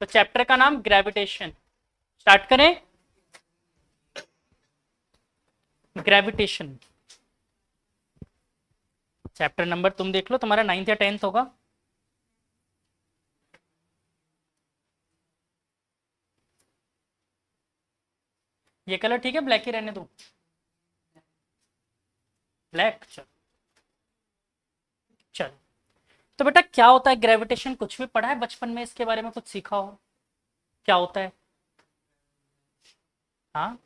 तो चैप्टर का नाम ग्रेविटेशन। स्टार्ट करें। ग्रेविटेशन चैप्टर नंबर तुम देख लो, तुम्हारा 9th या 10th होगा। ये कलर ठीक है, ब्लैक ही रहने दो। ब्लैक, चलो चलो। तो बेटा क्या होता है ग्रेविटेशन? कुछ भी पढ़ा है बचपन में इसके बारे में? कुछ सीखा हो? क्या होता है? हाँ,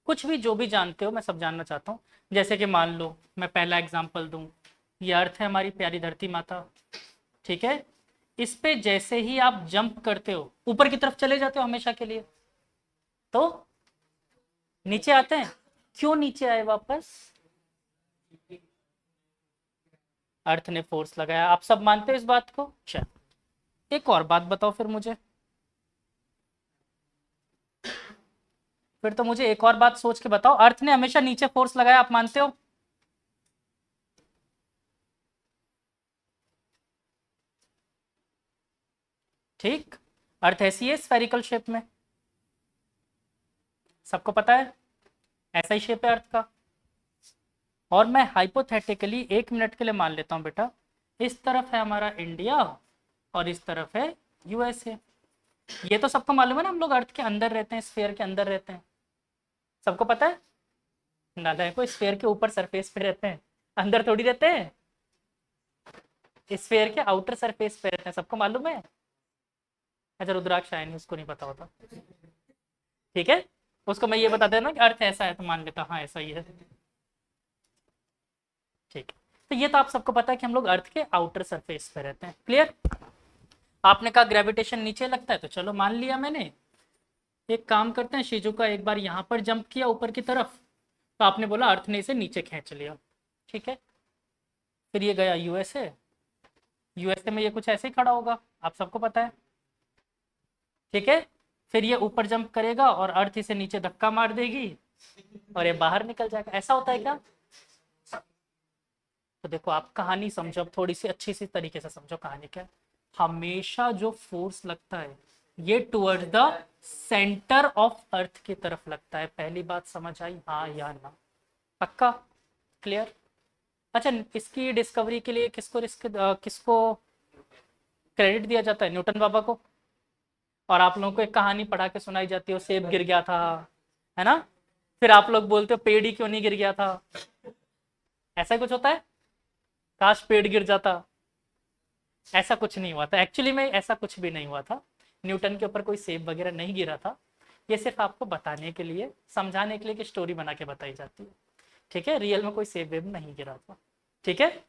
कुछ भी जो भी जानते हो, मैं सब जानना चाहता हूँ। जैसे कि मान लो मैं पहला एग्जांपल दूं, ये अर्थ है, हमारी प्यारी धरती माता। ठीक है, इस पे जैसे ही आप जंप करते हो ऊपर की तरफ चले जाते हो हमेशा के लिए, तो नीचे आते हैं। क्यों नीचे आए वापस? अर्थ ने फोर्स लगाया। आप सब मानते हो इस बात को? चल, एक और बात बताओ फिर मुझे। फिर तो मुझे एक और बात सोच के बताओ, अर्थ ने हमेशा नीचे फोर्स लगाया, आप मानते हो? ठीक, अर्थ ऐसी है स्फेरिकल शेप में, सबको पता है, ऐसा ही शेप है अर्थ का। और मैं हाइपोथेटिकली 1 मिनट के लिए मान लेता हूं बेटा, इस तरफ है हमारा इंडिया और इस तरफ है यूएसए। ये तो सबको मालूम है ना, हम लोग अर्थ के अंदर रहते हैं, स्फीयर के अंदर रहते हैं, सबको पता है। नालायक को, स्फीयर के ऊपर सरफेस पे रहते हैं, अंदर थोड़ी रहते हैं। स्फीयर के आउटर सरफेस पे रहते हैं, सबको मालूम है। अच्छा, रुद्राक्ष आया नहीं, उसको नहीं पता होता। ठीक है, उसको मैं ये बता देना कि अर्थ ऐसा है तो मान लेता हाँ ऐसा ही है। ठीक है, तो ये तो आप सबको पता है कि हम लोग अर्थ के आउटर सरफेस पे रहते हैं। क्लियर? आपने कहा ग्रेविटेशन नीचे लगता है, तो चलो मान लिया मैंने। एक काम करते हैं, शिजुका एक बार यहाँ पर जंप किया ऊपर की तरफ, तो आपने बोला अर्थ ने इसे नीचे खींच लिया। ठीक है, फिर ये गया यूएसए। यूएसए में ये कुछ ऐसे ही खड़ा होगा, आप सबको पता है। ठीक है, फिर ये ऊपर जंप करेगा और अर्थ इसे नीचे धक्का मार देगी और ये बाहर निकल जाएगा। ऐसा होता है क्या? तो देखो, आप कहानी समझो, अब थोड़ी सी अच्छी सी तरीके से समझो कहानी क्या है। हमेशा जो फोर्स लगता है ये towards the centre of earth की तरफ लगता है। पहली बात समझ आई, हाँ या ना? पक्का? क्लियर? अच्छा, इसकी डिस्कवरी के लिए किसको क्रेडिट दिया जाता है? न्यूटन बाबा को। और आप लोगों को एक कहानी पढ़ा के सुनाई जाती है, वो सेब गिर गया था, है ना? फिर आप लोग बोलते हो पेड़ ही क्यों नहीं गिर गया था। ऐसा कुछ होता है? काश पेड़ गिर जाता। ऐसा कुछ नहीं हुआ था, एक्चुअली में ऐसा कुछ भी नहीं हुआ था। न्यूटन के ऊपर कोई सेब वगैरह नहीं गिरा था। ये सिर्फ आपको बताने के लिए, समझाने के लिए कि स्टोरी बना के बताई जाती है। ठीक है, रियल में कोई सेब वेब नहीं गिरा था। ठीक है,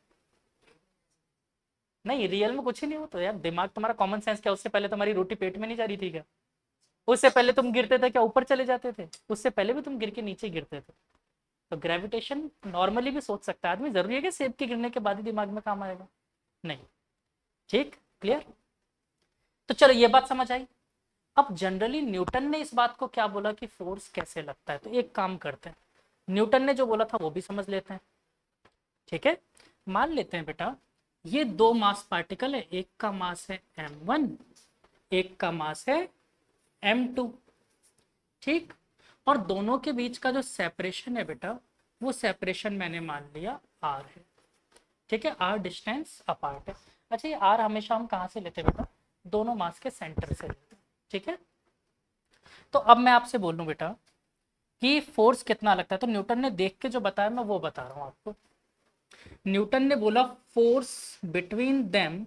नहीं रियल में कुछ ही नहीं हो तो यार, दिमाग तुम्हारा कॉमन सेंस क्या? उससे पहले तुम्हारी रोटी पेट में नहीं जा रही थी क्या? उससे पहले तुम गिरते थे क्या? ऊपर चले जाते थे? उससे पहले भी तुम गिर के नीचे गिरते थे। तो ग्रेविटेशन नॉर्मली भी सोच सकता है आदमी, जरूरी है कि सेब के गिरने के बाद ही दिमाग में काम आएगा? नहीं। ठीक, क्लियर? तो चलो ये बात समझ आई। अब जनरली न्यूटन ने इस बात को क्या बोला कि फोर्स कैसे लगता है, तो एक काम करते हैं, न्यूटन ने जो बोला था वो भी समझ लेते हैं। ठीक है, मान लेते हैं बेटा, ये दो मास पार्टिकल है, एक का मास है m1, एक का मास है m2। ठीक, और दोनों के बीच का जो सेपरेशन है बेटा, वो सेपरेशन मैंने मान लिया r है। ठीक है, r डिस्टेंस अपार्ट है। अच्छा, ये r हमेशा हम कहाँ से लेते हैं बेटा? दोनों मास के सेंटर से लेते हैं। ठीक है, तो अब मैं आपसे बोलूं बेटा कि फोर्स कितना लगता है, तो न्यूटन ने देख के जो बताया मैं वो बता रहा हूँ आपको। न्यूटन ने बोला force between them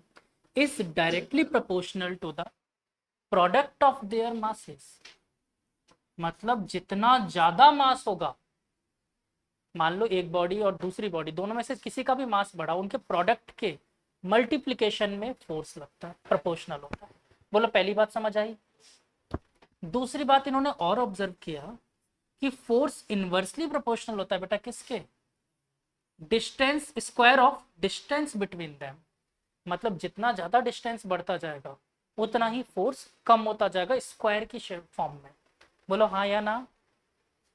is directly proportional to the product of their masses. मतलब जितना ज्यादा मास होगा, मान लो एक बॉडी और दूसरी बॉडी, दोनों में से किसी का भी मास बढ़ा, उनके प्रोडक्ट के मल्टीप्लीकेशन में फोर्स लगता है, प्रोपोर्शनल होता है। बोलो, पहली बात समझ आई? दूसरी बात इन्होंने और ऑब्जर्व किया कि फोर्स इनवर्सली प्रोपोर्शनल होता है बेटा किसके? Distance square of distance between them. मतलब जितना ज्यादा डिस्टेंस बढ़ता जाएगा उतना ही फोर्स कम होता जाएगा, स्क्वायर की फॉर्म में। बोलो हाँ या ना?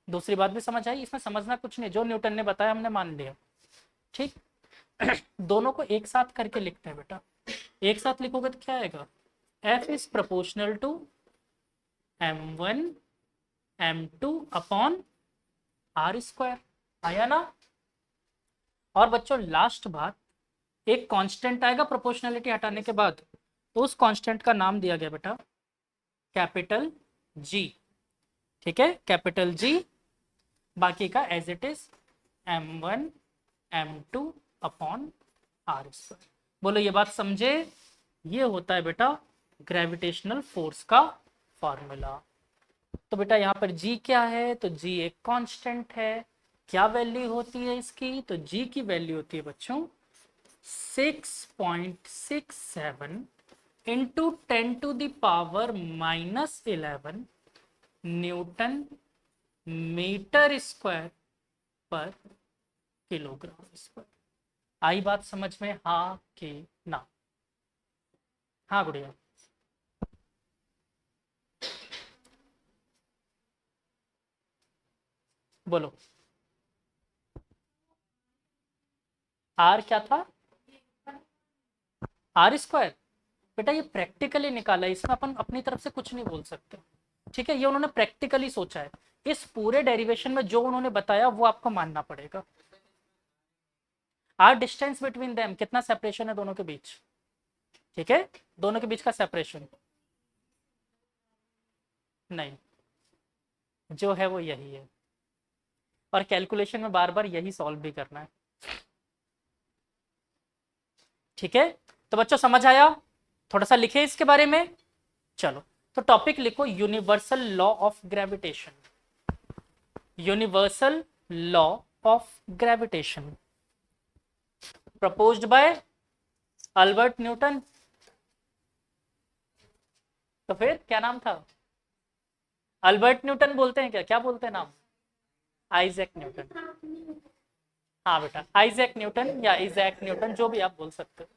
दूसरी बात भी समझ आई? इसमें समझना कुछ नहीं, जो न्यूटन ने बताया हमने मान लिया। ठीक दोनों को एक साथ करके लिखते हैं बेटा। एक साथ लिखोगे तो क्या आएगा? F is proportional to m1 m2 upon r square. आया ना? और बच्चों लास्ट बात, एक कांस्टेंट आएगा प्रोपोर्शनलिटी हटाने के बाद, तो उस कांस्टेंट का नाम दिया गया बेटा कैपिटल जी। ठीक है, कैपिटल जी। बाकी का as it is m1 m2 upon r square. बोलो ये बात समझे? ये होता है बेटा ग्रेविटेशनल फोर्स का फॉर्मूला। तो बेटा यहाँ पर g क्या है? तो g एक कांस्टेंट है। क्या वैल्यू होती है इसकी? तो g की वैल्यू होती है बच्चों 6.67 इंटू 10⁻⁻11 न्यूटन मीटर स्क्वायर पर किलोग्राम स्क्वायर। आई बात समझ में? हाँ कि ना? हाँ गुड़िया। बोलो आर क्या था? R square. बेटा ये प्रैक्टिकली निकाला है, इसमें अपन अपनी तरफ से कुछ नहीं बोल सकते। ठीक है, ये उन्होंने प्रैक्टिकली सोचा है। इस पूरे डेरिवेशन में जो उन्होंने बताया वो आपको मानना पड़ेगा। आर डिस्टेंस बिटवीन देम, कितना सेपरेशन है दोनों के बीच? ठीक है, दोनों के बीच का सेपरेशन नहीं, जो है वो यही है। और कैलकुलेशन में बार बार यही सॉल्व भी करना है। ठीक है, तो बच्चों समझ आया? थोड़ा सा लिखे इसके बारे में। चलो, तो टॉपिक लिखो universal law of gravitation. Universal law of gravitation proposed by Albert Newton. तो फिर क्या नाम था? अल्बर्ट न्यूटन बोलते हैं क्या? क्या बोलते हैं नाम? Isaac Newton. हाँ बेटा, आइजैक न्यूटन या इजैक न्यूटन, जो भी आप बोल सकते हो।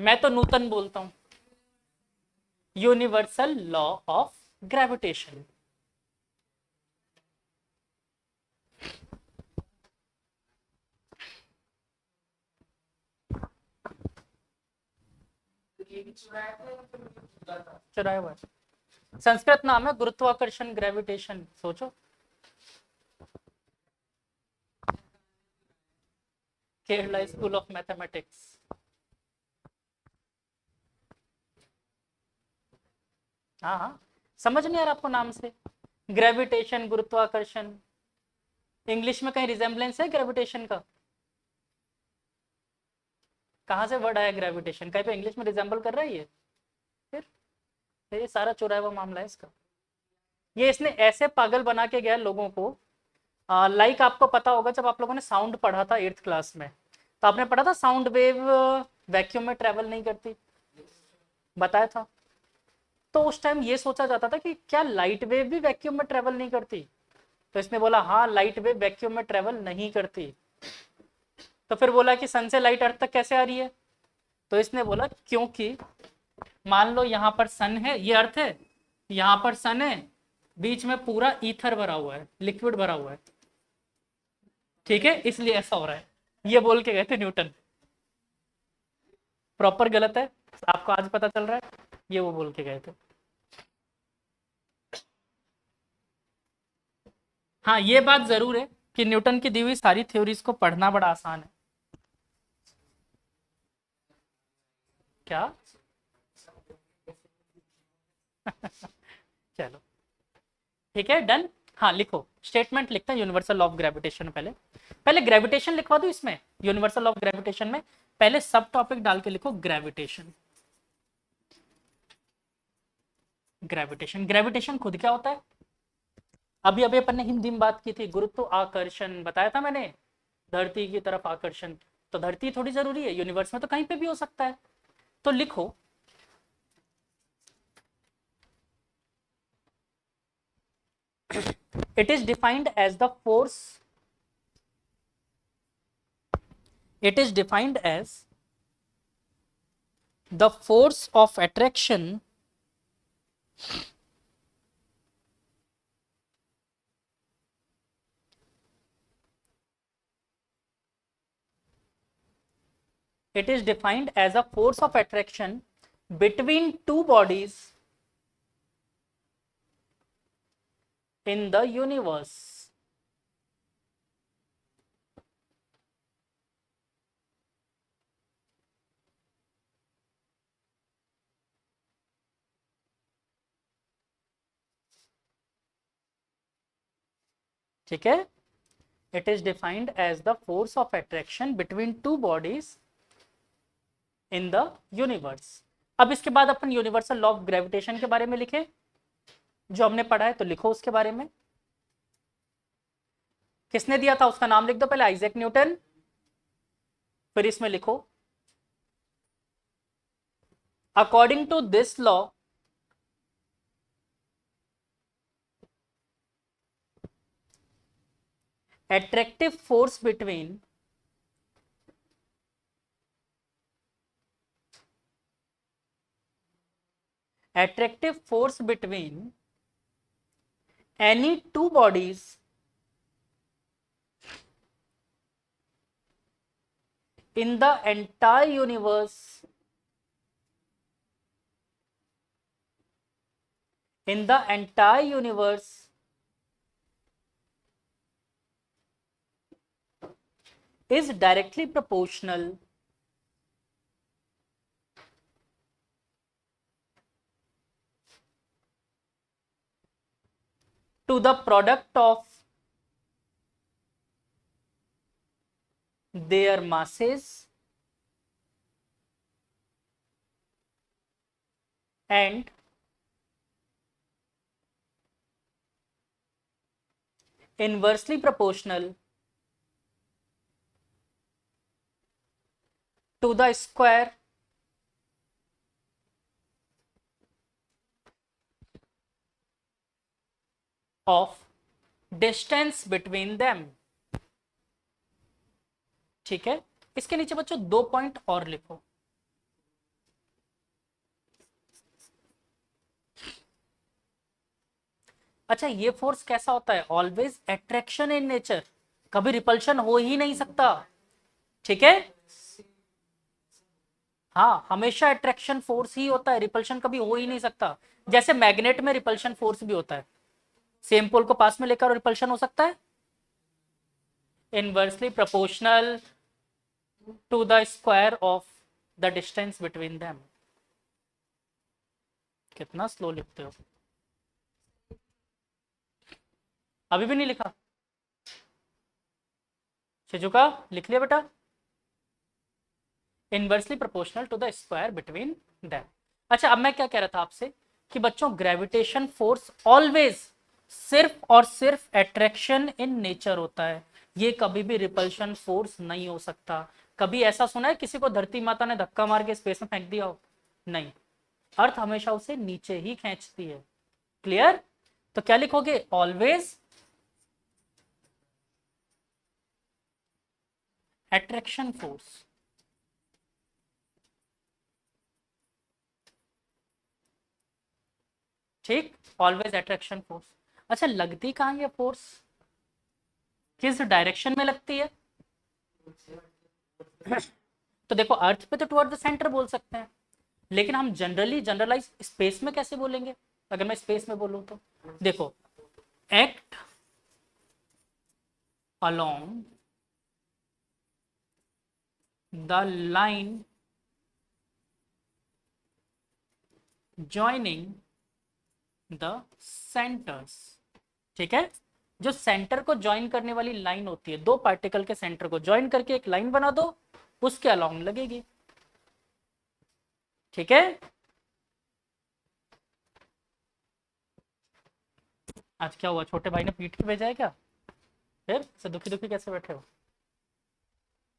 मैं तो नूतन बोलता हूं। Universal law of gravitation. चुराया हुआ है। संस्कृत नाम है गुरुत्वाकर्षण, ग्रेविटेशन। सोचो, केरला स्कूल ऑफ मैथमेटिक्स। हाँ हाँ, समझ नहीं आ रहा आपको नाम से? ग्रेविटेशन, गुरुत्वाकर्षण, इंग्लिश में कहीं रिजेम्बलेंस है ग्रेविटेशन का? कहाँ से वर्ड आया ग्रेविटेशन? कहीं पे इंग्लिश में रिजेम्बल कर रहा है ये? फिर ये सारा चुराया हुआ मामला है इसका। ये इसने ऐसे पागल बना के गया लोगों को। लाइक आपको पता होगा, जब आप लोगों ने साउंड पढ़ा था 8th क्लास में, तो आपने पढ़ा था साउंड वेव वैक्यूम में ट्रेवल नहीं करती, बताया था। तो उस टाइम ये सोचा जाता था कि क्या लाइट वेव भी वैक्यूम में ट्रेवल नहीं करती? तो इसने बोला हाँ, लाइट वेव वैक्यूम में ट्रेवल नहीं करती। तो फिर बोला कि सन से लाइट अर्थ तक कैसे आ रही है? तो इसने बोला क्योंकि मान लो यहाँ पर सन है, ये अर्थ है, यहाँ पर सन है, बीच में पूरा ईथर भरा हुआ है, लिक्विड भरा हुआ है। ठीक है, इसलिए ऐसा हो रहा है। ये बोल के गए थे न्यूटन। प्रॉपर गलत है, आपको आज पता चल रहा है, ये वो बोल के गए थे। हाँ, ये बात जरूर है कि न्यूटन की दी हुई सारी थ्योरीज को पढ़ना बड़ा आसान है। क्या? चलो ठीक है, डन। हाँ लिखो, स्टेटमेंट लिखते हैं यूनिवर्सल लॉ ऑफ ग्रेविटेशन। पहले पहले ग्रेविटेशन लिखवा दो इसमें, यूनिवर्सल लॉ ऑफ ग्रेविटेशन में पहले सब टॉपिक डाल के लिखो ग्रेविटेशन। ग्रेविटेशन, ग्रेविटेशन खुद क्या होता है? अभी अभी अपन ने हिंदी में बात की थी, गुरुत्व आकर्षण बताया था मैंने, धरती की तरफ आकर्षण। तो धरती थोड़ी जरूरी है, यूनिवर्स में तो कहीं पे भी हो सकता है। तो लिखो it is defined as the force, it is defined as the force of attraction It is defined as a force of attraction between two bodies in the universe. ठीक है, it is defined as the force of attraction between two bodies in the universe. अब इसके बाद अपन universal law of gravitation के बारे में लिखे, जो हमने पढ़ा है, तो लिखो उसके बारे में। किसने दिया था उसका नाम लिख दो पहले, आइजैक न्यूटन। फिर इसमें लिखो according to this law attractive force between any two bodies in the entire universe is directly proportional to the product of their masses and inversely proportional to the square of distance between them। ठीक है, इसके नीचे बच्चों 2 point और लिखो। अच्छा, ये force कैसा होता है? ऑलवेज अट्रैक्शन इन नेचर, कभी रिपल्शन हो ही नहीं सकता। ठीक है, हाँ, हमेशा अट्रैक्शन फोर्स ही होता है, रिपल्शन कभी हो ही नहीं सकता। जैसे मैग्नेट में रिपल्शन फोर्स भी होता है, सेम पोल को पास में लेकर रिपल्शन हो सकता है, inversely proportional to the square of the distance between them. कितना स्लो लिखते हो, अभी भी नहीं लिखा? शिजुका लिख लिया बेटा, inversely proportional to the square between them. अच्छा, अब मैं क्या कह रहा था आपसे कि बच्चों ग्रेविटेशन फोर्स ऑलवेज सिर्फ और सिर्फ अट्रैक्शन इन नेचर होता है, ये कभी भी रिपल्शन फोर्स नहीं हो सकता। कभी ऐसा सुना है किसी को धरती माता ने धक्का मार के स्पेस में फेंक दिया हो? नहीं, अर्थ हमेशा उसे नीचे ही खींचती है। क्लियर? तो क्या लिखोगे? Always attraction force. ठीक, ऑलवेज अट्रैक्शन फोर्स। अच्छा, लगती कहाँ ये फोर्स, किस डायरेक्शन में लगती है? तो देखो, अर्थ पे तो टुवर्ड द सेंटर बोल सकते हैं, लेकिन हम जनरली जनरलाइज स्पेस में कैसे बोलेंगे? अगर मैं स्पेस में बोलूं तो देखो, act along the line joining the centres. ठीक है, जो सेंटर को ज्वाइन करने वाली लाइन होती है, दो पार्टिकल के सेंटर को ज्वाइन करके एक लाइन बना दो, उसके अलोंग लगेगी। ठीक है, आज क्या हुआ, छोटे भाई ने पीट के भेजा है क्या? फिर से दुखी दुखी कैसे बैठे हो?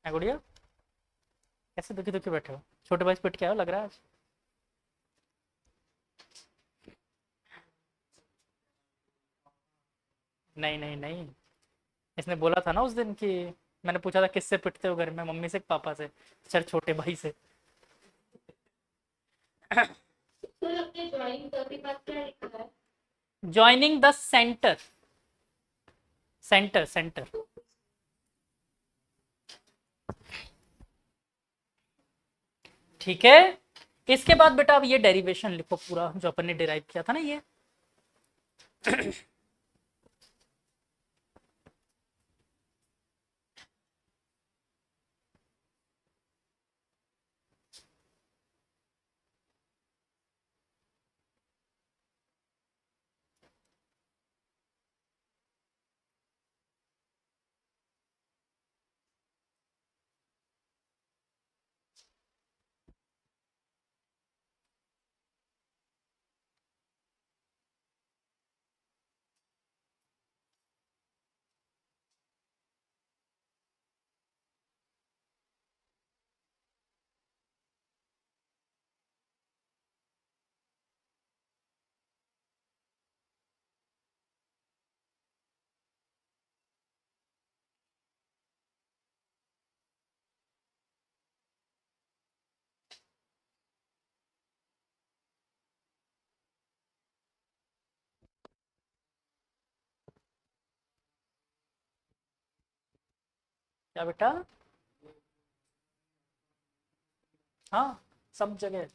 है गुड़िया, कैसे दुखी दुखी बैठे हो? छोटे भाई से पीट के आए हो लग रहा है आज। नहीं नहीं नहीं, इसने बोला था ना उस दिन कि मैंने पूछा था किससे पिटते हो घर में, मम्मी से पापा से? सर, छोटे भाई से। Joining the centre, centre centre. ठीक है। इसके बाद बेटा अब ये डेरिवेशन लिखो पूरा जो अपन ने डिराइव किया था ना ये। क्या बेटा? हाँ, सब जगह।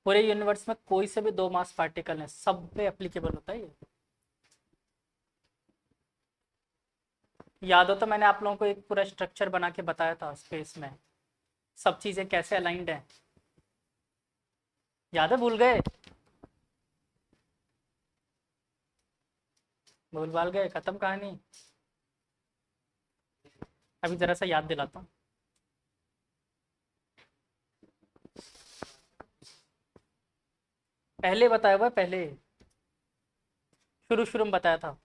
पूरे यूनिवर्स में कोई से भी दो मास पार्टिकल हैं, सब पे एप्लीकेबल होता है ये। याद हो तो मैंने आप लोगों को एक पूरा स्ट्रक्चर बना के बताया था स्पेस में सब चीजें कैसे अलाइंड हैं। याद है? भूल गए? भूल भाल गए? खत्म कहानी? अभी जरा सा याद दिलाता हूँ। पहले बताया हुआ है, पहले शुरू शुरू में बताया था।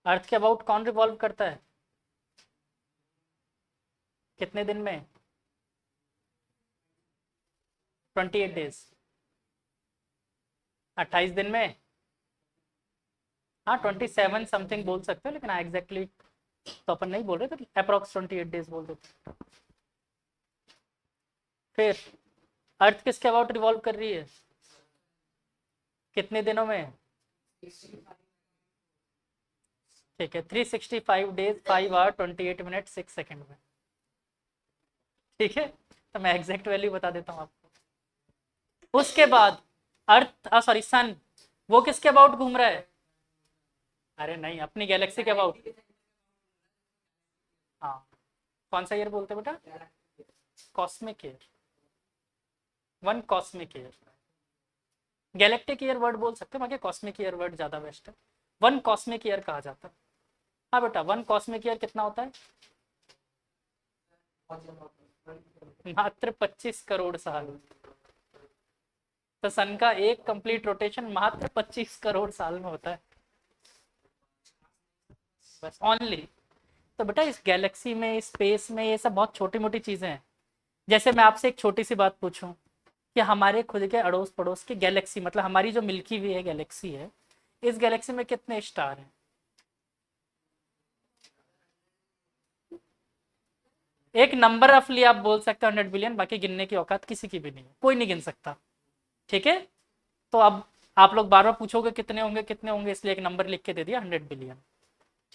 अर्थ के अबाउट कौन रिवॉल्व करता है? कितने दिन में? 28 डेज। 28 दिन में। हाँ, 27 समथिंग बोल सकते हो, लेकिन हाँ एग्जैक्टली तो अपन नहीं बोल रहे थे, अप्रोक्स 28 डेज बोल देते। फिर अर्थ किसके अबाउट रिवॉल्व कर रही है? कितने दिनों में? ठीक है, 365 डेज 5 आवर 28 मिनट 6 सेकेंड में। ठीक है, तो मैं एग्जैक्ट वैल्यू बता देता हूँ आपको। उसके बाद अर्थ सॉरी सन, वो किसके अबाउट घूम रहा है? अरे नहीं, अपनी गैलेक्सी के अबाउट। हाँ, कौन सा ईयर बोलते हैं बेटा? Cosmic year. 1 cosmic year. Galactic year word बोल सकते हो, मगर कॉस्मिक ईयर वर्ड ज्यादा बेस्ट है। 1 कॉस्मिक ईयर कहा जाता है। हाँ बेटा, 1 कॉस्मिक ईयर कितना होता है? मात्र 25 करोड़ साल। तो सन का एक कंप्लीट रोटेशन मात्र 25 करोड़ साल में होता है, बस ओनली। तो बेटा इस गैलेक्सी में, इस स्पेस में, ये सब बहुत छोटी मोटी चीजें हैं। जैसे मैं आपसे एक छोटी सी बात पूछूं कि हमारे खुद के अड़ोस पड़ोस की गैलेक्सी, मतलब हमारी जो मिल्की वे है गैलेक्सी है, इस गैलेक्सी में कितने स्टार हैं? एक नंबर रफली आप बोल सकते हो 100 बिलियन, बाकी गिनने की औकात किसी की भी नहीं है, कोई नहीं गिन सकता। ठीक है, तो अब आप लोग बार बार पूछोगे कितने होंगे कितने होंगे, इसलिए एक नंबर लिख के दे दिया 100 बिलियन।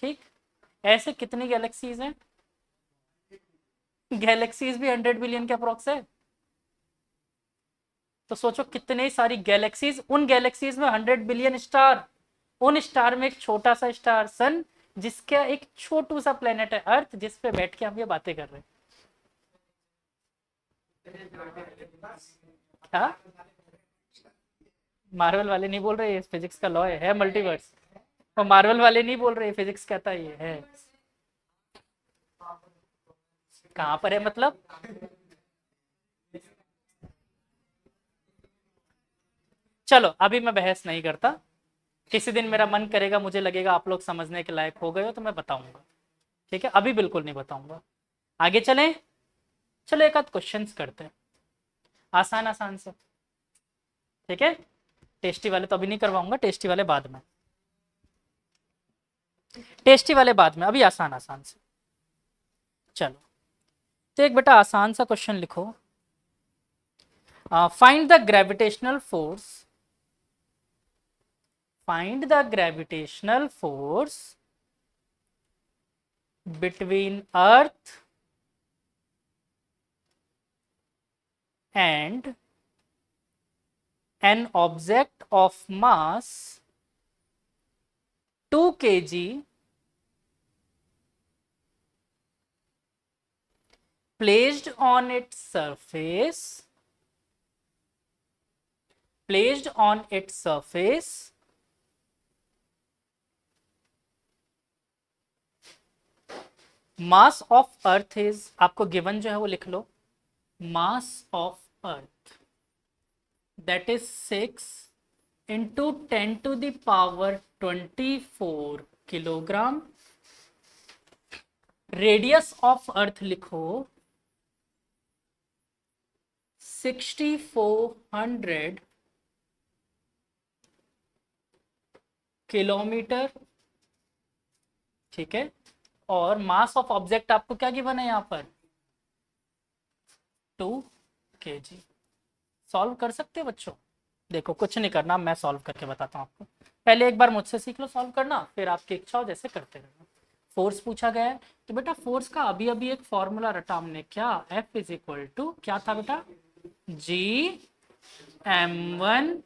ठीक, ऐसे कितनी गैलेक्सीज हैं? गैलेक्सीज भी 100 बिलियन के अप्रोक्स है। तो सोचो कितने सारी गैलेक्सीज, उन गैलेक्सीज में 100 बिलियन स्टार, उन स्टार में एक छोटा सा स्टार सन, जिसका एक छोटू सा प्लेनेट है अर्थ, जिस पे बैठ के हम ये बातें कर रहे हैं। क्या? मार्वल वाले नहीं बोल रहे, ये फिजिक्स का लॉ है मल्टीवर्स। वो मार्वल वाले नहीं बोल रहे, फिजिक्स कहता है ये है। कहाँ पर है मतलब? चलो अभी मैं बहस नहीं करता, किसी दिन मेरा मन करेगा, मुझे लगेगा आप लोग समझने के लायक हो गए हो तो मैं बताऊंगा। ठीक है, अभी बिल्कुल नहीं बताऊंगा। आगे चलें। चलो एक आध क्वेश्चंस करते हैं, आसान आसान से। ठीक है, टेस्टी वाले तो अभी नहीं करवाऊंगा, टेस्टी वाले बाद में। टेस्टी वाले बाद में, अभी आसान आसान से। चलो, तो एक बेटा आसान सा क्वेश्चन लिखो। Find the gravitational force, find the gravitational force between earth and an object of mass 2 kg placed on its surface, placed on its surface mass of earth is, आपको गिवन जो है वो लिख लो, mass of earth that is 6 into 10 to the power 24 kilogram. Radius of अर्थ लिखो 6400 kilometre, ठीक है। और मास of object आपको क्या गिवन है यहाँ पर, 2 kg। सॉल्व कर सकते हो बच्चों? देखो कुछ नहीं करना, मैं सॉल्व करके बताता हूँ आपको। पहले एक बार मुझसे सीख लो सॉल्व करना, फिर आपकी इच्छा हो जैसे करते रहना। फोर्स पूछा गया है, तो बेटा फोर्स का अभी अभी एक फॉर्मूला रटा हमने, क्या, F इज इक्वल टू क्या था बेटा, G m1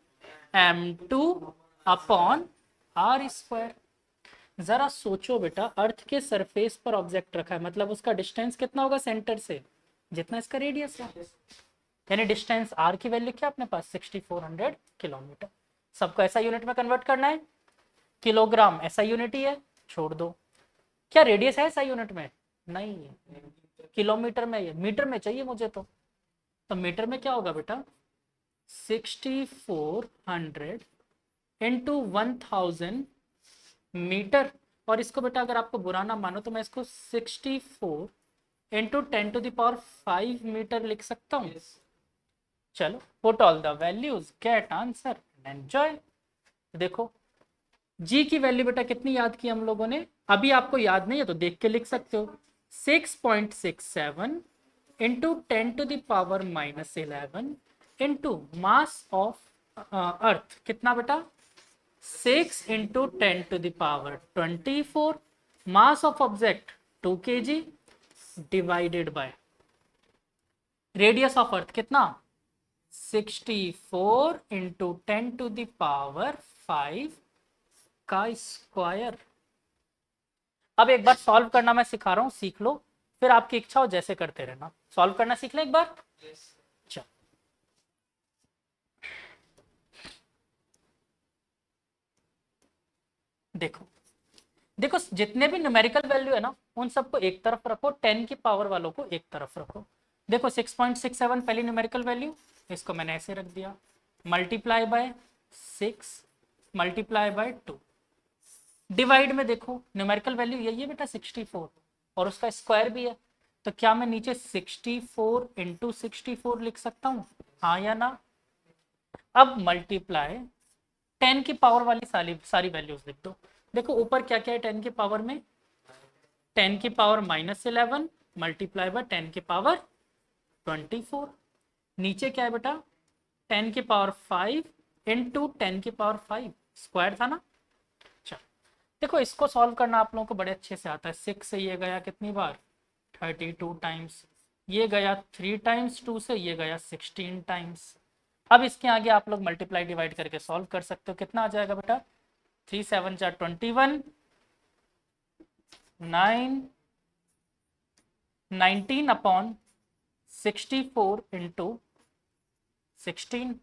m2 upon r square. जरा सोचो बेटा, अर्थ के सरफेस पर ऑब्जेक्ट रखा है, मतलब उसका डिस्टेंस कितना होगा सेंटर से, जितना इसका रेडियस है, यानी डिस्टेंस r की वैल्यू क्या अपने पास 6400 किलोमीटर। सबको ऐसा यूनिट में कन्वर्ट करना है, किलोग्राम ऐसा यूनिट ही है, छोड़ दो। क्या रेडियस है ऐसा यूनिट में, नहीं है, किलोमीटर में, ये मीटर में चाहिए मुझे तो मीटर में क्या होगा बेटा 6400 इंटू 1000 मीटर। और इसको बेटा अगर आपको बुरा ना मानो तो मैं इसको 64 इंटू 10 टू दावर 5 मीटर लिख सकता हूँ। चलो, put all the values, get answer, enjoy. देखो जी की वैल्यू बेटा कितनी याद की हम लोगों ने, अभी आपको याद नहीं है तो देख के लिख सकते हो, 6.67 into 10 to the power -11 into mass of Earth कितना बेटा 6 into 10 to the power 24, mass of object 2 kg divided by radius of Earth कितना 64 इंटू 10 टू दावर 5 का स्क्वायर। अब एक बार सॉल्व करना मैं सिखा रहा हूं, सीख लो, फिर आपकी इच्छा हो जैसे करते रहना। सॉल्व करना सीख ले एक बार। चल, देखो देखो जितने भी न्यूमेरिकल वैल्यू है ना उन सबको एक तरफ रखो, 10 की पावर वालों को एक तरफ रखो। देखो 6.67 पहली न्यूमेरिकल वैल्यू, इसको मैंने ऐसे रख दिया, multiply by 6 multiply by 2, divide में देखो न्यूमेरिकल वैल्यू यही है बेटा 64 और उसका स्क्वायर भी है, तो क्या मैं नीचे 64 इंटू 64 लिख सकता हूँ, हाँ या ना। अब मल्टीप्लाई 10 की पावर वाली सारी सारी वैल्यूज लिख दो। देखो ऊपर क्या क्या है 10 की पावर में, 10 की पावर -11 मल्टीप्लाई बाय 10 की पावर 24, नीचे क्या है बेटा 10 की पावर 5 इंटू 10 की पावर 5 स्क्वायर था ना। चलो देखो इसको सॉल्व करना आप लोगों को बड़े अच्छे से आता है। 6 से ये गया कितनी बार 32 टाइम्स, ये गया 3 टाइम्स, 2 से ये गया 16 टाइम्स। अब इसके आगे आप लोग मल्टीप्लाई डिवाइड करके सॉल्व कर सकते हो, कितना आ जाएगा बेटा 3 7 जा 21, 9 19 अपॉन 64 इंटू 16।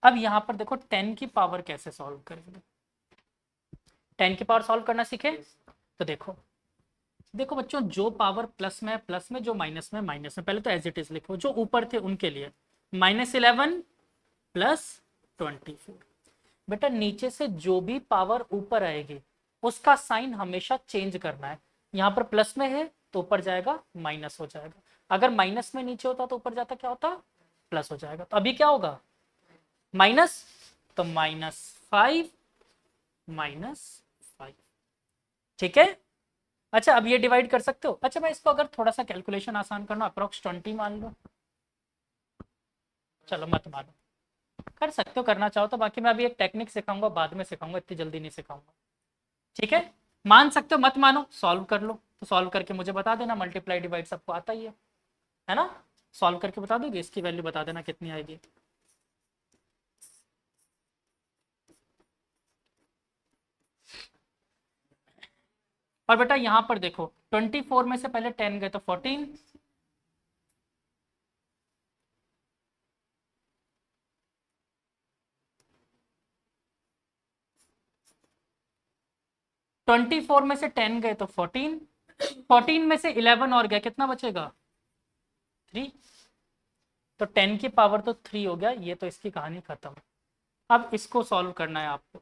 अब यहां पर देखो 10 की पावर कैसे सॉल्व करेंगे, 10 की पावर सॉल्व करना सीखे तो देखो देखो बच्चों, जो पावर प्लस में है प्लस में, जो माइनस में माइनस में, पहले तो एज इट इज लिखो, जो ऊपर थे उनके लिए -11 प्लस 24। बेटा नीचे से जो भी पावर ऊपर आएगी उसका साइन हमेशा चेंज करना है, यहाँ पर प्लस में है तो ऊपर जाएगा माइनस हो जाएगा, अगर माइनस में नीचे होता तो ऊपर जाता क्या होता प्लस हो जाएगा। तो अभी क्या होगा माइनस, तो -5 -5 ठीक है। अच्छा अब ये डिवाइड कर सकते हो। अच्छा मैं इसको अगर थोड़ा सा कैलकुलेशन आसान करना, अप्रोक्स 20 मान लो। चलो मत मानो, कर सकते हो करना चाहो तो, बाकी मैं अभी एक टेक्निक सिखाऊंगा, बाद में सिखाऊंगा, इतनी जल्दी नहीं सिखाऊंगा। ठीक है, मान सकते हो मत मानो, सॉल्व कर लो, तो सॉल्व करके मुझे बता देना, मल्टीप्लाई डिवाइड सबको आता ही है ना। सॉल्व करके बता दोगे, इसकी वैल्यू बता देना कितनी आएगी। और बेटा यहाँ पर देखो 24 में से पहले 10 गए तो 14, 24 में से 10 गए तो 14, 14 में से 11 और गया, कितना बचेगा 3। तो 10 की पावर तो 3 हो गया, ये तो इसकी कहानी खत्म। अब इसको सॉल्व करना है आपको।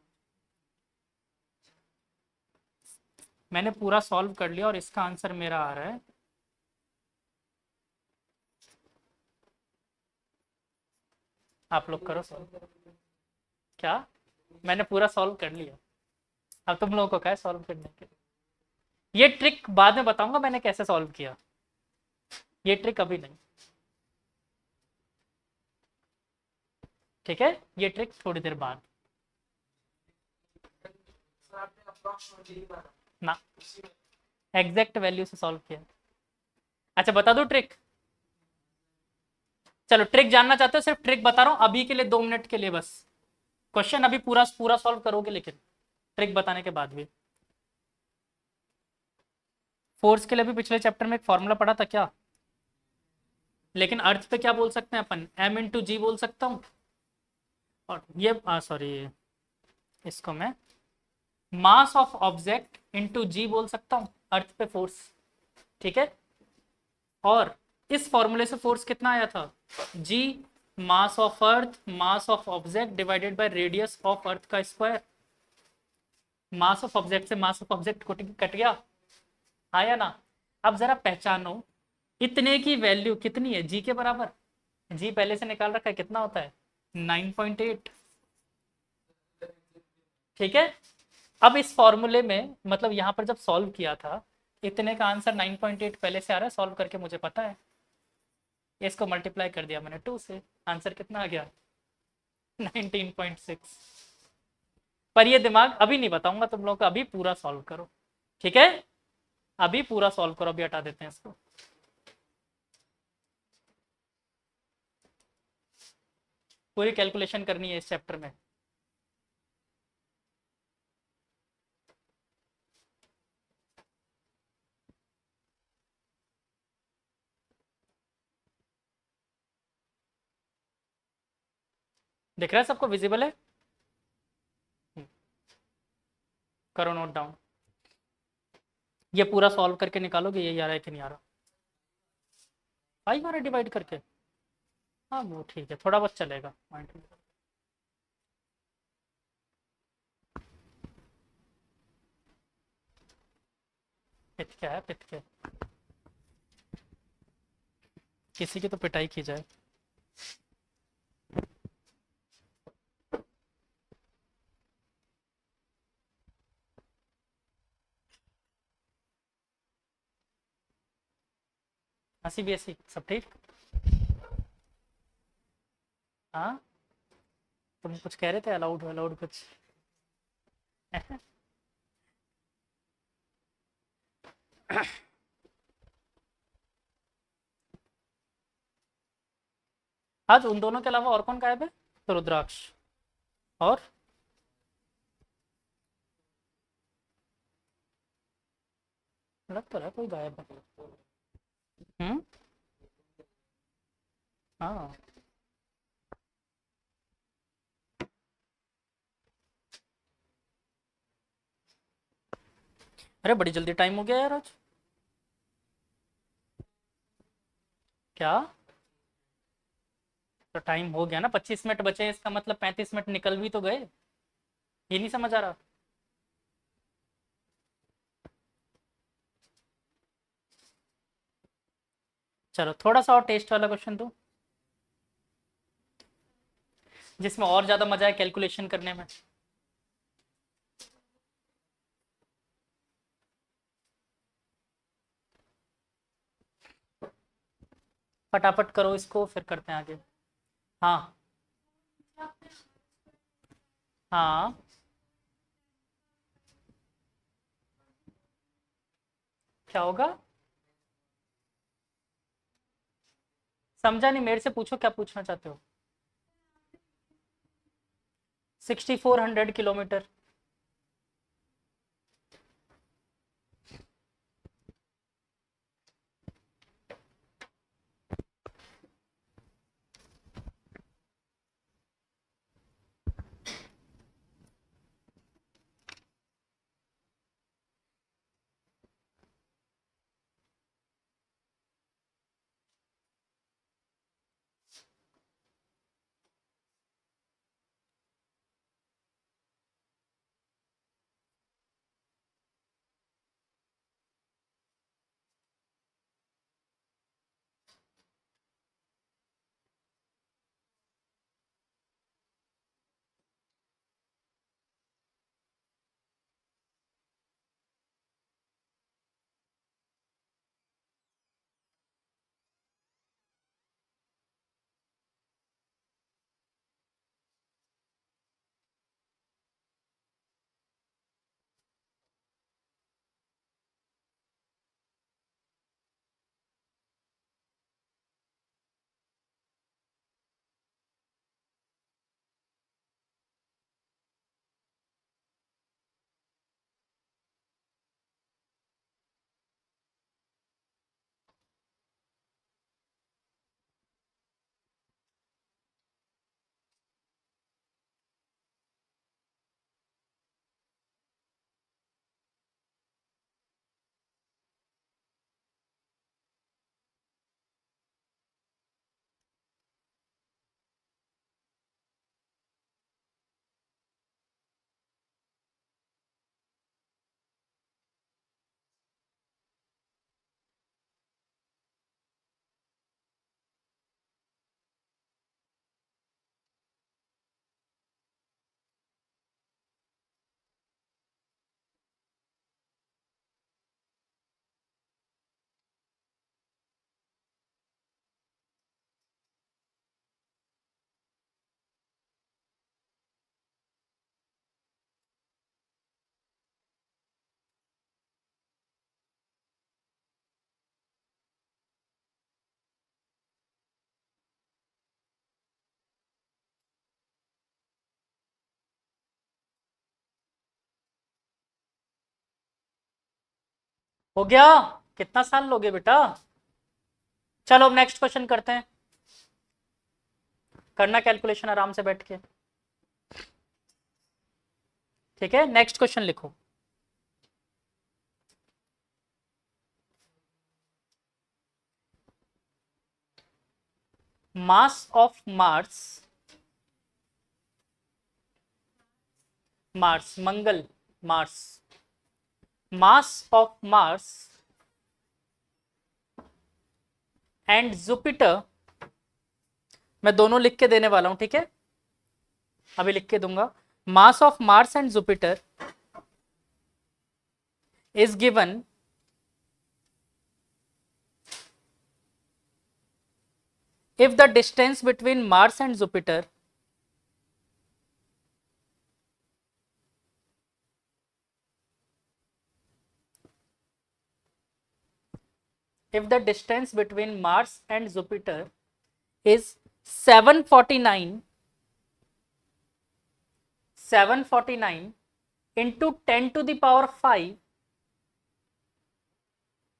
मैंने पूरा सॉल्व कर लिया और इसका आंसर मेरा आ रहा है, आप लोग करो सॉल्व। क्या, मैंने पूरा सॉल्व कर लिया, अब तुम लोगों को क्या है सॉल्व करने के लिए। ये ट्रिक बाद में बताऊंगा मैंने कैसे सॉल्व किया, ये ट्रिक अभी नहीं। ठीक है, ये ट्रिक थोड़ी देर बाद ना, एग्जैक्ट वैल्यू से सॉल्व किया। अच्छा बता दो ट्रिक, चलो ट्रिक जानना चाहते हो, सिर्फ ट्रिक बता रहा हूँ अभी के लिए, 2 मिनट के लिए बस। क्वेश्चन अभी पूरा पूरा सॉल्व करोगे, लेकिन ट्रिक बताने के बाद भी। फोर्स के लिए भी पिछले चैप्टर में एक फॉर्मूला पढ़ा था क्या, लेकिन अर्थ पे क्या बोल सकते हैं अपन, m इंटू जी बोल सकता हूँ। और ये सॉरी, इसको मैं मास ऑफ ऑब्जेक्ट इंटू जी बोल सकता हूँ, अर्थ पे फोर्स। ठीक है, और इस फॉर्मूले से फोर्स कितना आया था, G mass of earth mass of object divided by radius of earth का स्क्वायर। मास ऑफ ऑब्जेक्ट से मास ऑफ ऑब्जेक्ट कट गया, आया ना। अब जरा पहचानो, इतने की वैल्यू कितनी है जी के बराबर, जी पहले से निकाल रखा है, कितना होता है 9.8। ठीक है, अब इस फॉर्मूले में मतलब यहाँ पर जब सॉल्व किया था, इतने का आंसर 9.8 पहले से आ रहा है, सॉल्व करके मुझे पता है। इसको मल्टीप्लाई कर दिया मैंने 2 से, आंसर कितना आ गया 19.6। पर ये दिमाग अभी नहीं बताऊंगा तुम लोग को, अभी पूरा सॉल्व करो। ठीक है, अभी पूरा सॉल्व करो, अभी हटा देते हैं इसको। पूरी कैलकुलेशन करनी है इस चैप्टर में। दिख रहा है सबको, विजिबल है, करो नोट डाउन। ये पूरा सॉल्व करके निकालोगे, ये आ रहा है कि नहीं आ रहा, आई आ रहा डिवाइड करके। हाँ वो ठीक है, थोड़ा बहुत चलेगा माइंड में। पित क्या है, पित के किसी की तो पिटाई की जाए। हंसी भी ऐसी सब ठीक। हाँ, तुम कुछ कह रहे थे, अलाउड अलाउड कुछ आज उन दोनों के अलावा और कौन गायब है, तो रुद्राक्ष और लग तो रहा है कोई गायब है। हम्म, हाँ। अरे बड़ी जल्दी टाइम हो गया यार आज। क्या, तो टाइम हो गया ना, 25 मिनट बचे हैं, इसका मतलब 35 मिनट निकल भी तो गए, ये नहीं समझ आ रहा। चलो थोड़ा सा और टेस्ट वाला क्वेश्चन दो, जिसमें और ज्यादा मजा है कैलकुलेशन करने में। फटाफट करो इसको, फिर करते हैं आगे। हाँ हाँ, क्या होगा? समझा नहीं, मेरे से पूछो क्या पूछना चाहते हो। 6400 किलोमीटर। हो गया? कितना साल लोगे बेटा? चलो अब नेक्स्ट क्वेश्चन करते हैं, करना कैलकुलेशन आराम से बैठ के। ठीक है, नेक्स्ट क्वेश्चन लिखो। मास of Mars, Mars Mangal, Mars, mass of Mars and Jupiter, मैं दोनों लिख के देने वाला हूं, ठीक है, अभी लिख के दूंगा। मास of Mars and Jupiter is given if the distance between Mars and Jupiter if the distance between Mars and Jupiter is 749 into 10 to the power 5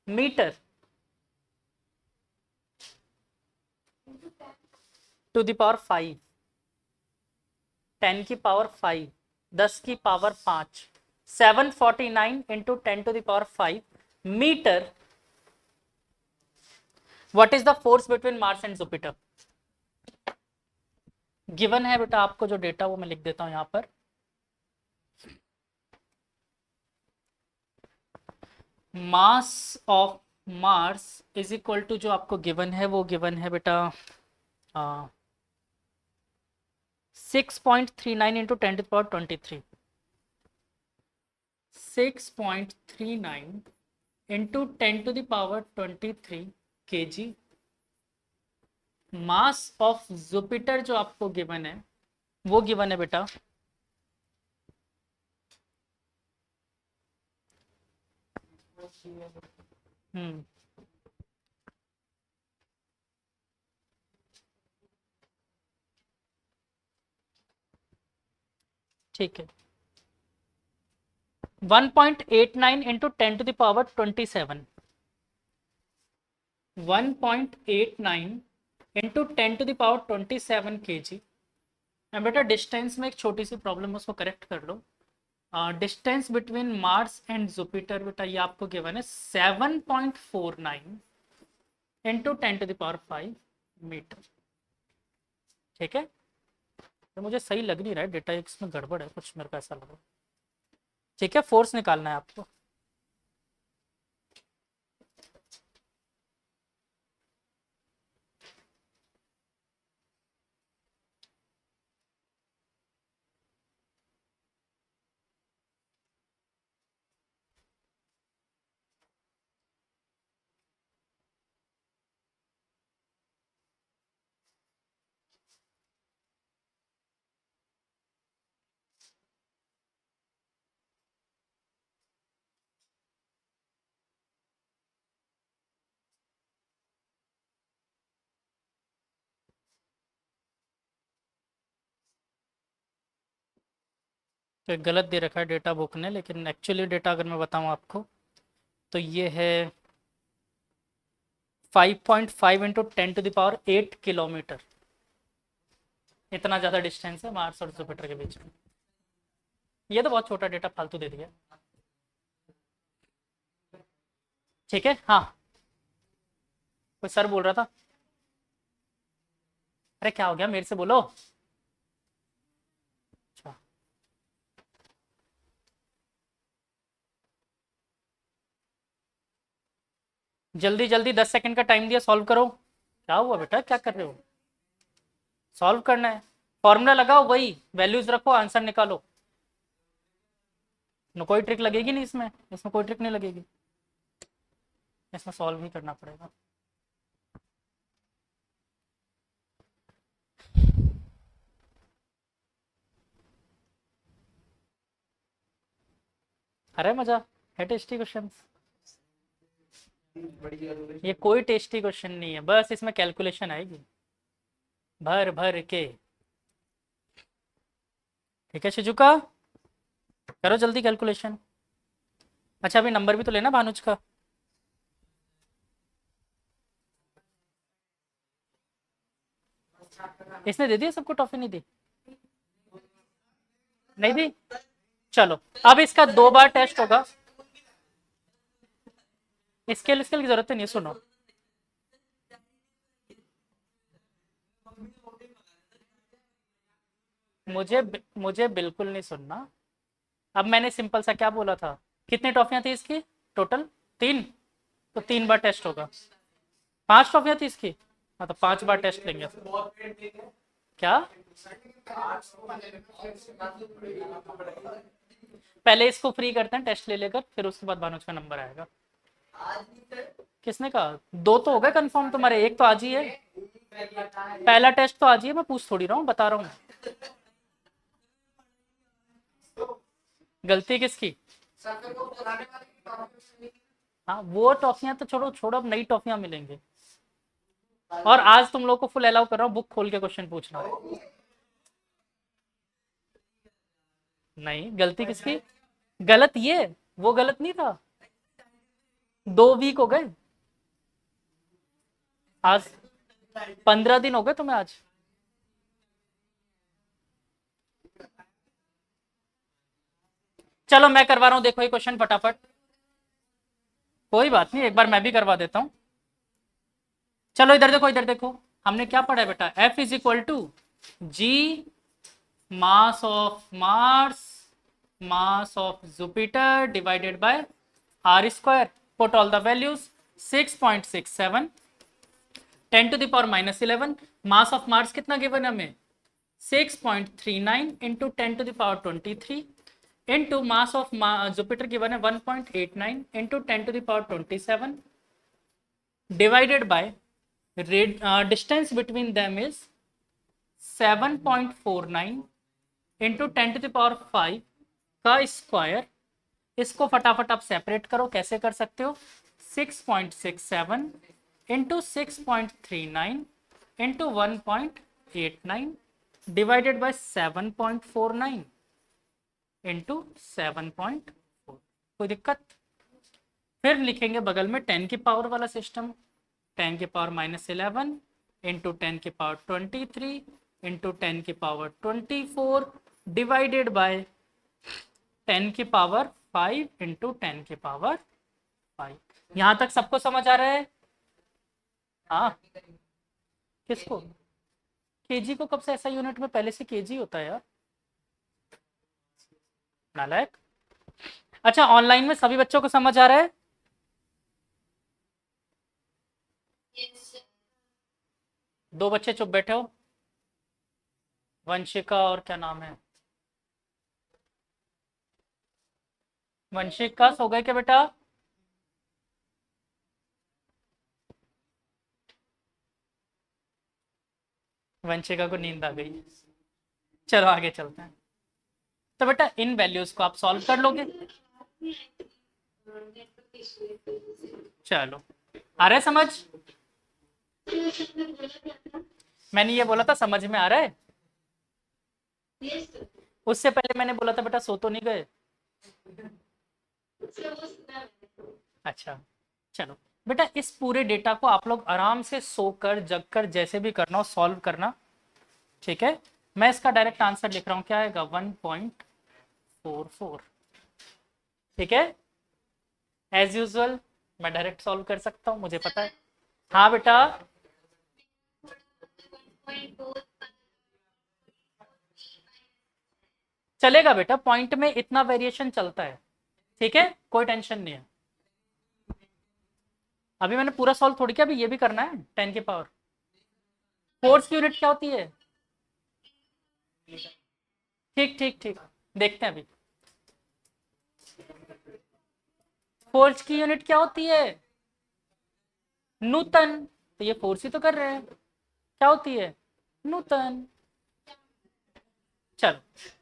meter to the power 5, 10 की पावर 5, 10 की power 5, 749 into 10 to the power 5 meter, what is the force between Mars and Jupiter? Given है बेटा आपको जो data वो मैं लिख देता हूं यहां पर। Mass of Mars is equal to, जो आपको गिवन है वो गिवन है बेटा 6.39 into 10⁻23, 6.39 into 10⁻23 kg mass of Jupiter जो आपको गिवन है वो गिवन है बेटा हम्म ठीक है 1.89 into 10 to the power 27 1.89 into 10 to the power 27 kg। And बेटा डिस्टेंस में एक छोटी सी प्रॉब्लम है उसको करेक्ट कर लो। Distance between Mars and Jupiter बेटा ये आपको गिवन है 7.49 into 10 to the power 5 metre. ठीक है तो मुझे सही लग नहीं रहा है डेटा इसमें गड़बड़ है कुछ मेरे को ऐसा लग रहा है। ठीक है फोर्स निकालना है आपको। तो गलत दे रखा है डेटा बुक ने लेकिन एक्चुअली डेटा अगर मैं बताऊं आपको तो ये है 5.5 into 10 to the power 8 kilometre. इतना ज़्यादा डिस्टेंस है मार्स और जुपिटर के बीच में। ये तो बहुत छोटा डेटा फालतू दे दिया। ठीक है हाँ कोई सर बोल रहा था। अरे क्या हो गया मेरे से बोलो। अच्छा जल्दी जल्दी 10 सेकंड का टाइम दिया सॉल्व करो। क्या हुआ बेटा क्या कर रहे हो। सॉल्व करना है फॉर्मूला लगाओ वही वैल्यूज रखो आंसर निकालो। कोई ट्रिक लगेगी नहीं इसमें इसमें कोई ट्रिक नहीं लगेगी इसमें सॉल्व ही करना पड़ेगा। अरे मजा है टेस्टी क्वेश्चन। ये कोई टेस्टी क्वेश्चन नहीं है बस इसमें कैलकुलेशन आएगी भर भर के। ठीक है शिजुका करो जल्दी कैलकुलेशन। अच्छा अभी नंबर भी तो लेना भानुज का। इसने दे दिया सबको टॉफी नहीं दी। नहीं दी चलो अब इसका 2 बार टेस्ट होगा। स्केल स्केल की जरूरत नहीं सुनो। मुझे मुझे बिल्कुल नहीं सुनना। अब मैंने सिंपल सा क्या बोला था कितनी टॉफियां थी इसकी टोटल 3। तो 3 बार टेस्ट होगा 5 टॉफियां थी इसकी। हाँ तो 5 बार टेस्ट लेंगे। क्या पहले इसको फ्री करते हैं टेस्ट ले लेकर फिर उसके बाद भानुज का नंबर आएगा। किसने कहा 2 तो हो गए कंफर्म तुम्हारे एक तो आज ही है। पहला टेस्ट तो आज ही है मैं पूछ थोड़ी रहा हूँ बता रहा हूँ। गलती किसकी। हाँ वो टॉफियां तो छोड़ो छोड़ो अब नई टॉफियां मिलेंगे। और आज तुम लोग को फुल अलाउ कर रहा हूँ बुक खोल के क्वेश्चन पूछना। नहीं गलती किसकी। गलत ये वो गलत नहीं था। 2 वीक हो गए आज 15 दिन हो गए तुम्हें आज। चलो मैं करवा रहा हूँ देखो ये क्वेश्चन फटाफट। कोई बात नहीं एक बार मैं भी करवा देता हूँ। चलो इधर देखो हमने क्या पढ़ा है बेटा F is equal to G mass of Mars mass of Jupiter divided by r square put all the values 6.67 10 to the power -11 mass of Mars कितना गिवन है हमें 6.39 into 10 to the power 23 into mass of Jupiter given है 1.89 into 10 to the power 27 divided by distance between them is 7.49 into 10⁵ का square. इसको फटाफट आप separate करो, कैसे कर सकते हो? 6.67 into 6.39 into 1.89 divided by 7.49 into 7.4। कोई दिक्कत? फिर लिखेंगे बगल में 10 की पावर वाला सिस्टम, 10 की पावर -11 इंटू 10 की पावर 23 इंटू 10 की पावर 24 डिवाइडेड बाय 10 की पावर 5 इंटू 10 की पावर 5। यहां तक सबको समझ आ रहा है? हाँ। किसको? केजी को कब से ऐसा यूनिट में पहले से केजी होता है यार, नालायक। अच्छा, ऑनलाइन में सभी बच्चों को समझ आ रहा है? दो बच्चे चुप बैठे हो, वंशिका और क्या नाम है, वंशिका सो गए क्या बेटा? वंशिका को नींद आ गई। चलो आगे चलते हैं। तो बेटा इन वैल्यूज को आप सॉल्व कर लोगे। चलो, आ रहा है समझ? मैंने ये बोला था समझ में आ रहा है? उससे पहले मैंने बोला था बेटा सो तो नहीं गए? अच्छा, चलो बेटा इस पूरे डेटा को आप लोग आराम से सोकर जगकर जैसे भी करना हो सॉल्व करना, ठीक है? मैं इसका डायरेक्ट आंसर लिख रहा हूँ, क्या आएगा? 1.44। ठीक है, एज यूजुअल मैं डायरेक्ट सॉल्व कर सकता हूँ, मुझे पता है। हाँ बेटा, चलेगा बेटा, पॉइंट में इतना वेरिएशन चलता है, ठीक है, कोई टेंशन नहीं है। अभी मैंने पूरा सॉल्व थोड़ी किया, अभी ये भी करना है 10 की पावर। फोर्स की यूनिट क्या होती है? ठीक ठीक ठीक, देखते हैं अभी। फोर्स की यूनिट क्या होती है? न्यूटन। तो ये फोर्स ही तो कर रहे हैं, क्या होती है? न्यूटन। चलो,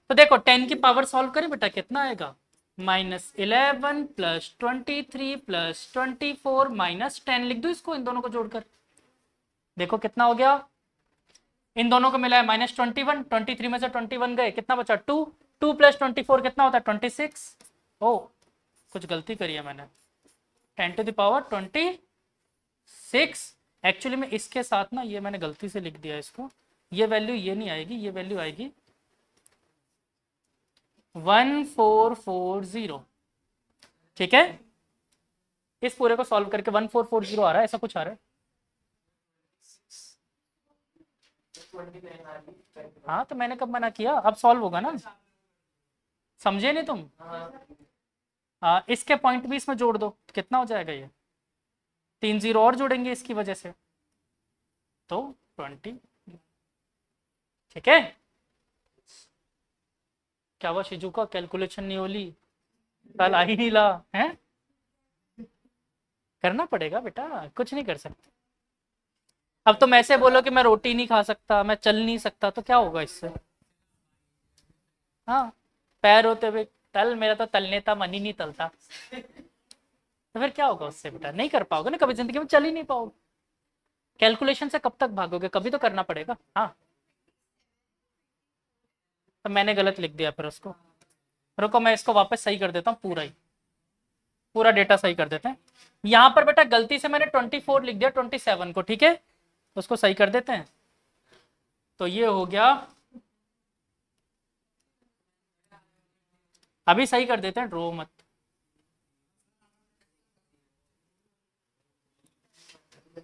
तो देखो 10 की पावर सॉल्व करें बेटा, कितना आएगा? -11 प्लस 23 प्लस 24 -10। लिख दो इसको, इन दोनों को जोड़कर देखो कितना हो गया। इन दोनों को मिला है -21, 23 में से 21 गए, कितना बचा? 2। 2 प्लस 24 कितना होता है? 26। ओ, कुछ गलती करी है मैंने, 10⁻26। एक्चुअली में इसके साथ ना ये मैंने गलती से लिख दिया इसको, ये वैल्यू ये नहीं आएगी, ये वैल्यू आएगी 1440। ठीक है, इस पूरे को सॉल्व करके 1440 आ रहा है, ऐसा कुछ आ रहा है। हाँ तो मैंने कब मना किया? अब सॉल्व होगा ना, समझे नहीं तुम? इसके पॉइंट भी इसमें जोड़ दो, कितना हो जाएगा ये? 3 जीरो और जोड़ेंगे इसकी वजह से, तो 20। ठीक है, क्या हुआ शिजुका, कैलकुलेशन नहीं होली? कल आ ही नहीं ला है? करना पड़ेगा बेटा, कुछ नहीं कर सकते। अब तुम ऐसे बोलो कि मैं रोटी नहीं खा सकता, मैं चल नहीं सकता, तो क्या होगा इससे? हाँ, पैर होते हुए तल, मेरा तो तलने था मन ही नहीं तलता, तो फिर क्या होगा उससे बेटा? नहीं कर पाओगे ना, कभी जिंदगी में चल ही नहीं पाओगे। कैलकुलेशन से कब तक भागोगे? कभी तो करना पड़ेगा। हाँ, तो मैंने गलत लिख दिया फिर उसको। रुको मैं इसको वापस सही कर देता हूँ, पूरा डेटा सही कर देते हैं। यहाँ पर बेटा गलती से मैंने 24 लिख दिया 27 को, ठीक है, उसको सही कर देते हैं। तो ये हो गया, अभी सही कर देते हैं, रो मत।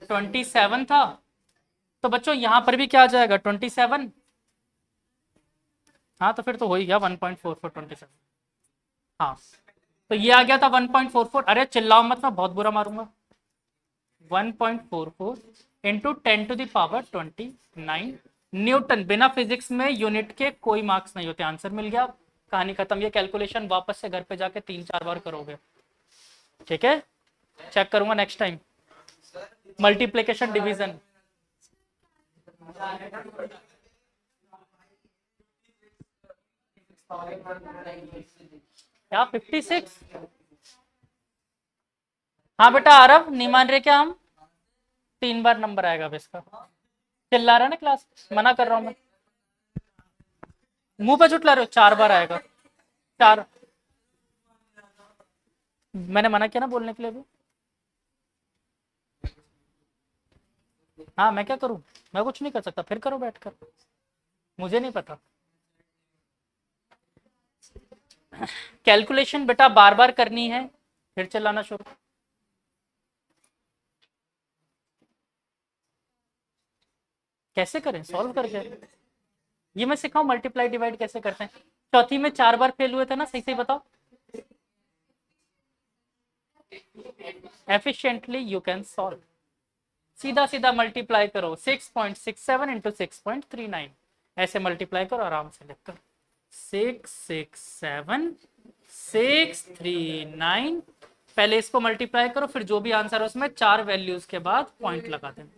27 था, तो बच्चों यहाँ पर भी क्या आ जाएगा? 27। हाँ तो फिर तो हो ही गया 1.44 27। हाँ, तो ये आ गया था 1.44। अरे चिल्लाओ मत, मैं बहुत बुरा मारूंगा। 1.44 इंटू 10⁻29 न्यूटन। बिना फिजिक्स में यूनिट के कोई मार्क्स नहीं होते। आंसर मिल गया, कहानी खत्म। ये कैलकुलेशन वापस से घर पे जाके 3-4 बार करोगे, ठीक है? चेक करूंगा नेक्स्ट टाइम। मल्टीप्लिकेशन डिवीजन क्या 56? हाँ बेटा आरव, नहीं मान रहे क्या हम? 3 बार नंबर आएगा अब इसका। चिल्ला रहा है ना क्लास, मना कर रहा हूँ मैं। मुंह पे झुटला रहे हो, 4 बार आएगा। 4, मैंने मना किया ना बोलने के लिए भी। हाँ मैं क्या करूँ, मैं कुछ नहीं कर सकता, फिर करो बैठकर, मुझे नहीं पता। कैलकुलेशन बेटा बार बार करनी है, फिर चलाना शुरू। कैसे करें, सॉल्व करके? ये मैं सिखाऊं मल्टीप्लाई डिवाइड कैसे करते हैं? चौथी में 4 बार फेल हुए थे ना, सही सही बताओ। Efficiently you can solve. सीधा सीधा मल्टीप्लाई करो, 6.67 इंटू 6.39, ऐसे मल्टीप्लाई करो आराम से लिखकर। 667 639, पहले इसको मल्टीप्लाई करो, फिर जो भी आंसर है उसमें 4 वैल्यूज के बाद पॉइंट लगा देना।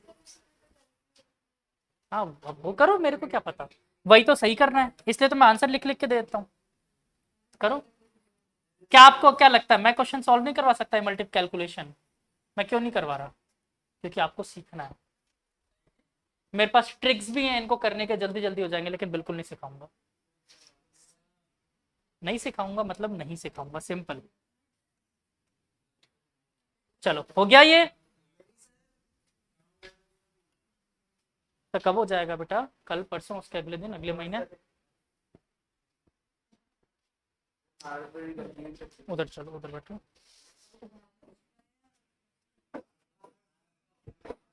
हाँ वो करो, मेरे को क्या पता, वही तो सही करना है, इसलिए तो मैं आंसर लिख लिख के दे देता हूँ। करो। क्या आपको क्या लगता है मैं क्वेश्चन सॉल्व नहीं करवा सकता है मल्टीपल कैलकुलेशन? मैं क्यों नहीं करवा रहा? क्योंकि आपको सीखना है। मेरे पास ट्रिक्स भी हैं इनको करने के, जल्दी जल्दी हो जाएंगे, लेकिन बिल्कुल नहीं सिखाऊंगा। नहीं सिखाऊंगा मतलब नहीं सिखाऊंगा, सिंपल। चलो हो गया ये। तो कब हो जाएगा बेटा? कल परसों, उसके अगले दिन, अगले महीने? उधर चलो, उधर बैठो।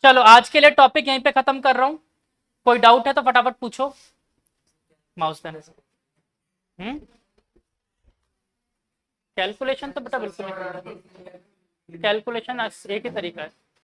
चलो आज के लिए टॉपिक यहीं पे खत्म कर रहा हूँ। कोई डाउट है तो फटाफट पूछो। Mouse pen. कैलकुलेशन तो बेटा बिल्कुल नहीं, कैलकुलेशन एक ही तरीका है।